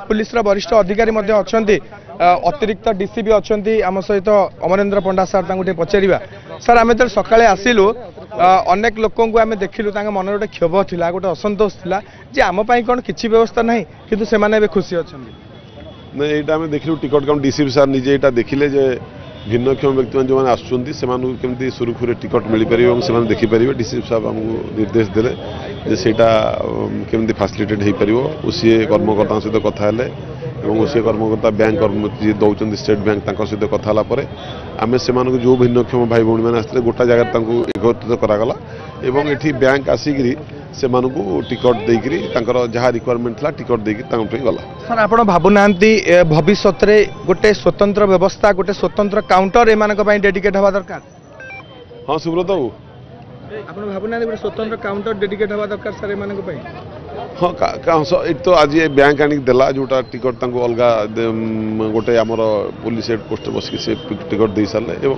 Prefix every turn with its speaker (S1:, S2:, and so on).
S1: Police वरिष्ठ अधिकारी अतिरिक्त डीसी भी अच्छा आम सहित अमरेन्द्र पंडा सार पचारा सार आम जो सकाଳେ आसिलु अनेक लोक आम देखिलु मन गोटे क्षोभ था गोटे असंतोष था जे आम कौन किसी व्यवस्था ना कि से खुशी अच्छा
S2: नहीं यहाँ आम देखिलु टिकट काउंट डीसी सार निजे यहाँ देखिले भिन्नक्षम व्यक्ति मैंने जो आसुँच सुरखुरी टिकट मिल पार से देखिपर डीसी साहब आमको निर्देश देले केमती फैसिलिटेट हो पार सी कर्मकर्ता सहित कथा सी कर्मकर्ता बैंक जी दौरान स्टेट बैंक सहित कथा आम से जो भिन्नक्षम भाई भौणी मैंने आसते गोटा जगह एकत्रित करागला ये बैंक आसिक से टिकट देकर जहाँ रिक्वायरमेंट था टिकट देकर गला
S1: सर आप भावुना भविष्य में गोटे स्वतंत्र व्यवस्था गोटे स्वतंत्र काउंटर एम डेडिकेट हवा दरकार
S2: हाँ सुब्रत बाबू
S1: आप भावुना गोटे स्वतंत्र काउंटर डेडिकेट हवा दरकार सर एम
S2: हाँ तो आज ये बैंक आनिक देला जोटा टिकट अलग गोटे आमर पुलिस हेड पोस्ट बसिक से टिकट दे सारे।